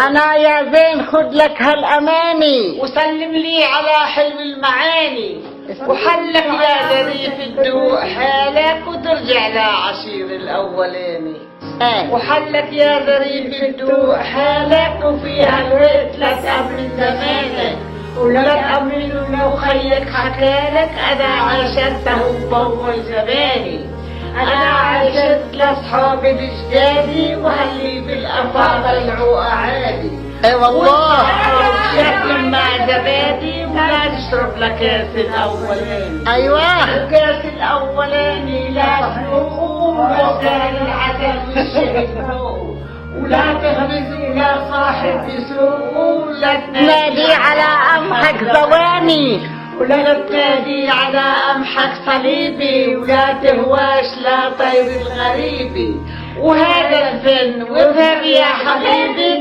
انا يا زين خد لك هالاماني وسلم لي على حلم المعاني. وحلك يا ظريف تدوق حالك وترجع لعشير الاولاني. وحلك يا ظريف تدوق حالك وفيها الوقت لا تأمن زمانك ولا تأمن لو خيك حكالك. انا عاشرته بأول زماني، انا عاشرت لاصحاب اجدادي وهلي بالافاق العوق عادي. اي والله شكل مع زبادي ولا تشرب لك كاس الاولاني. ايوه الكاس الاولاني لا تفوقه ولا كان العسل والشهد فوقه. ولا تغمز ولا صاحب يسوقه ولا نادي على امحك ثواني ولا تنادي على قمحك صليبي. ولا تهواش لا طير الغريبي. وهذا الفن وافهم يا حبيبي